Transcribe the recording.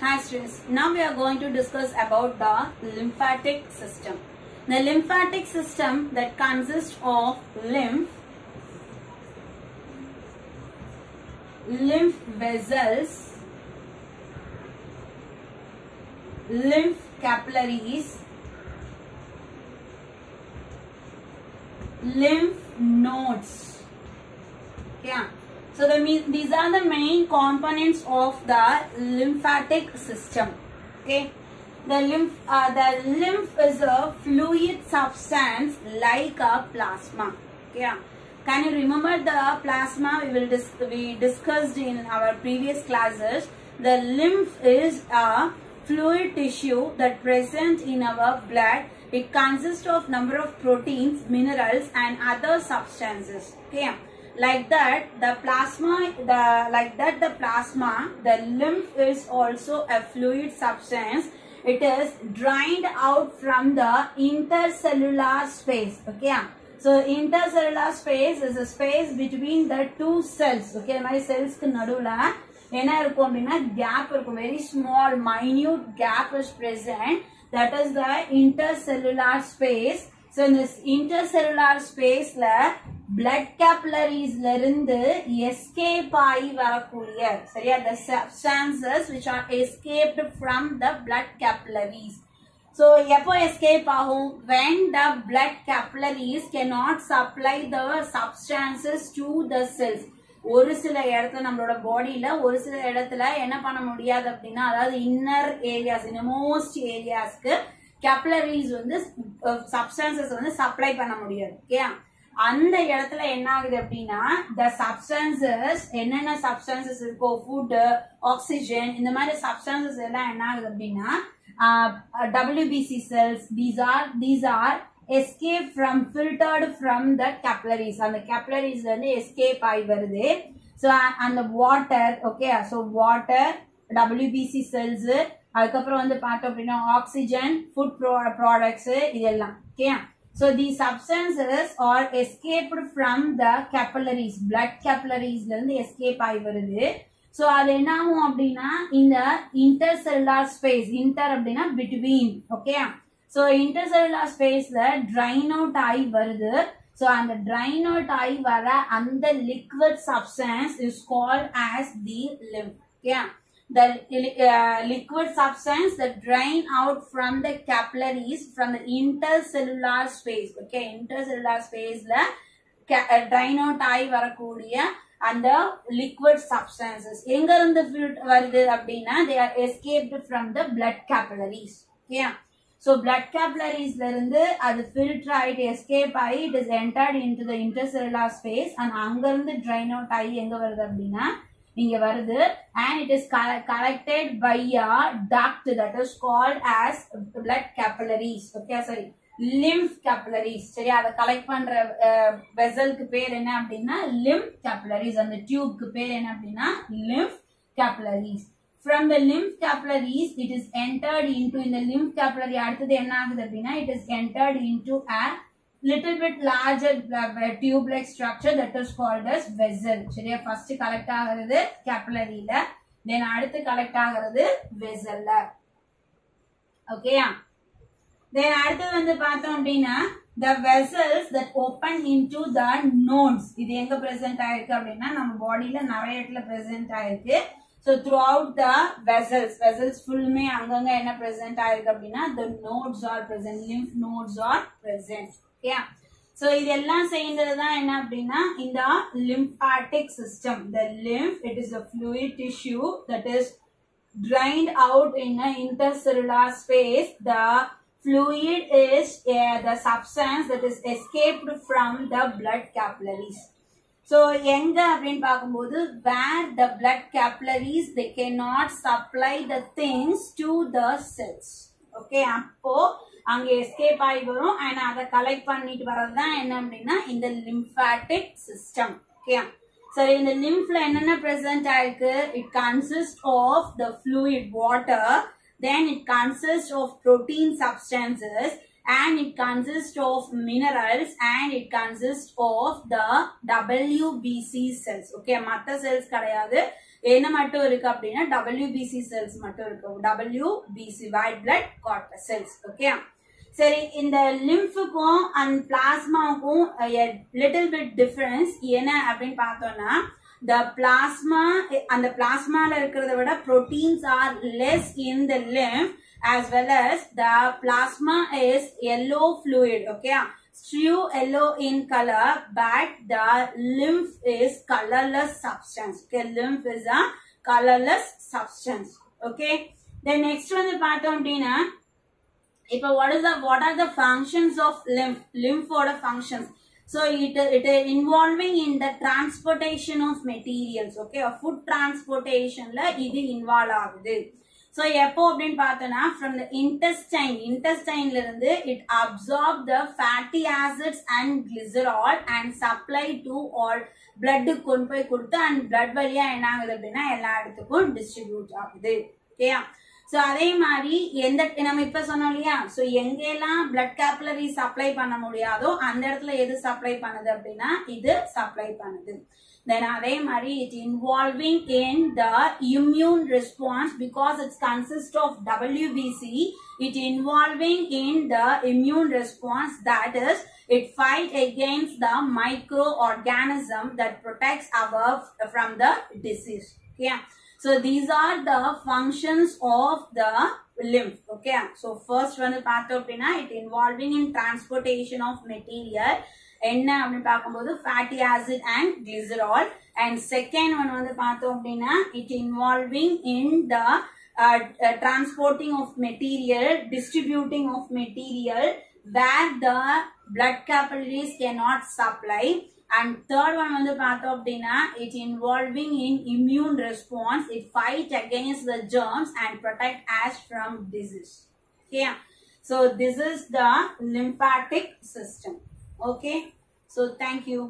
Hi students, now we are going to discuss about the lymphatic system. The lymphatic system that consists of lymph vessels, lymph capillaries, lymph nodes. Yeah. So these are the main components of the lymphatic system. Okay. The lymph is a fluid substance like a plasma. Okay. Can you remember the plasma we discussed in our previous classes? The lymph is a fluid tissue that present in our blood. It consists of number of proteins, minerals and other substances. Okay. Like that, the lymph is also a fluid substance. It is drained out from the intercellular space. Okay. So intercellular space is a space between the two cells. Okay. My cells ku nadula enna irukum appadina gap irukum, very small minute gap is present. That is the intercellular space. So in this intercellular space la blood capillaries la irundhu escape ஆகி வரக்கூடிய சரியா the substances which are escaped from the blood capillaries. So எப்போ escape ஆகும்? When the blood capillaries cannot supply the substances to the cells. ஒரு சில இடத்துல நம்மளோட பாடியில ஒரு சில இடத்துல என்ன பண்ண முடியாது அப்படின்னா, அதாவது இன்னர் ஏரியாஸ் இன்னமோஸ்ட் ஏரியாஸ்க்கு capillaries வந்து சப்ஸ்டன்சஸ் வந்து சப்ளை பண்ண முடியாது. ஓகே, அந்த இடத்துல என்ன ஆகுது அப்படின்னா, the substances என்னென்ன சப்ஸ்டன்சஸ் இருக்கோ, ஃபுட், ஆக்சிஜன், இந்த மாதிரி சப்ஸ்டன்சஸ் எல்லாம் என்ன ஆகுது அப்படின்னா WBC cells, these are escape from filtered from the capillaries. அந்த capillaries ல இருந்து escape ஆகி வருது. So and the water, okay, so water, WBC cells, அதுக்கப்புறம் வந்து பார்த்தோம் அப்படின்னா ஆக்சிஜன், ஃபுட் ப்ராடக்ட்ஸ் இதெல்லாம். Okay, so these substances are escaped from the capillaries, blood capillaries ல இருந்து escape ஆகி வருது. So அது என்ன ஆகும் அப்படின்னா, இந்த intercellular space, inter அப்படின்னா between, okay, so intercellular spaceல drain out ஆகி வருது. So அந்த drain out ஆகி வர அந்த liquid substance is called as the lymph. Okay, the liquid substance that drain out from the capillaries from the intercellular space. Okay, intercellular space la drain out ஆகி வரக்கூடிய அந்த liquid substances எங்க இருந்து வருது அப்படின்னா, they are escaped from the blood capillaries. Okay, so blood capillaries ல இருந்து அது filter ஆயிட்டு escape ஆகி it is entered into the intercellular space and அங்க இருந்து drain out ஆகி எங்க வருது அப்படின்னா இங்க வருது, and it is collected by a duct that is called as blood capillaries. Okay, sorry, lymph capillaries. சரி, அதை கலெக்ட் பண்ற வெசலுக்கு பேர் என்ன அப்படின்னா lymph capillaries. அந்த டியூப்க்கு பேர் என்ன அப்படின்னா lymph capillaries. From the lymph capillaries it is entered into, in the lymph capillary அடுத்தது என்ன ஆகுது அப்படின்னா it is entered into a little bit larger tube like structure that is called as vessel. சரியா, first collect ஆகிறது capillary ல, then அடுத்து collect ஆகிறது vessel ல. ஓகேயா, then அடுத்து வந்து பார்த்தோம் அப்படின்னா the vessels that open into the nodes. இது எங்க present ஆயிருக்கு அப்படின்னா நம்ம பாடியில நிறைய இடத்துல present ஆயிருக்கு. So throughout the vessels full me அங்கங்க என்ன present ஆயிருக்கு அப்படின்னா the nodes are present, lymph nodes are present. Yeah, so இதெல்லாம் சேர்ந்தது தான் என்ன அப்படின்னா இந்த lymphatic system. The lymph, it is a fluid tissue that is drained out in an intercellular space. The fluid is the substance that is escaped from the blood capillaries. So எங்க அப்படின்னு பார்க்கும்போது where the blood capillaries they cannot supply the things to the cells. Okay, அப்போ அங்க escape ஆகி வரும் and அதை collect பண்ணிட்டு வரது தான் என்ன அப்படின்னா இந்த lymphatic system. Okay, சரி, இந்த lymphல என்னென்ன present ஆயிருக்கு? It consists of the fluid water, then it consists of protein substances, and it consists of minerals, and it consists of the WBC cells. Okay, மத்த cells கிடையாது. என்ன மட்டும் இருக்கு அப்படின்னா WBC cells மட்டும் இருக்கு. WBC white blood corpuscles. Okay, சரி, இந்த லிம்ஃபுக்கும் அண்ட் பிளாஸ்மாவுக்கும் லிட்டில் பிட் டிஃபரன்ஸ் என்ன அப்படின்னு பார்த்தோம்னா, the plasma, and the plasma la irukradha vida proteins are less in the lymph, as well as the plasma is yellow fluid. Okay, strew yellow in color, but the lymph is colorless substance. Okay, lymph is a colorless substance. Okay, then next one பார்த்தோம் அப்படின்னா, இப்போ what are the functions of lymph? Lymph oda functions. So it involving in the transportation of materials. Okay, food transportation la idu involve ஆகுது. So எப்போ அப்படினு பார்த்தனா, from the intestine ல இருந்து it absorb the fatty acids and glycerol and supply to all blood கொண்டு போய் கொடுத்து and blood வழியா என்ன ஆகுது அப்படினா எல்லா இடத்துக்கும் distribute ஆகுது. Okay, so அதே மாதிரி நம்ம இப்ப சொன்னோம் இல்லையா, so எங்கெல்லாம் blood capillary supply பண்ண முடியாதோ அந்த இடத்துல எது சப்ளை பண்ணுது அப்படின்னா இது சப்ளை பண்ணுது. Then அதே மாதிரி it involving in the immune response because it consists of WBC. It involving in the immune response, that is it fight against the microorganism that protects our from the disease. Okay, so these are the functions of the lymph. Okay, so first one பார்த்தோம் அப்படின்னா it involving in transportation of material, என்ன அப்படின்னு பார்க்கும்போது fatty acid and glycerol, and second one வந்து பார்த்தோம் அப்படின்னா it involving in the transporting of material, distributing of material where the blood capillaries cannot supply, and third one வந்து பார்த்தோம் அப்படின்னா it involving in immune response, it fight against the germs and protect us from disease. Okay, so this is the lymphatic system. Okay, so thank you.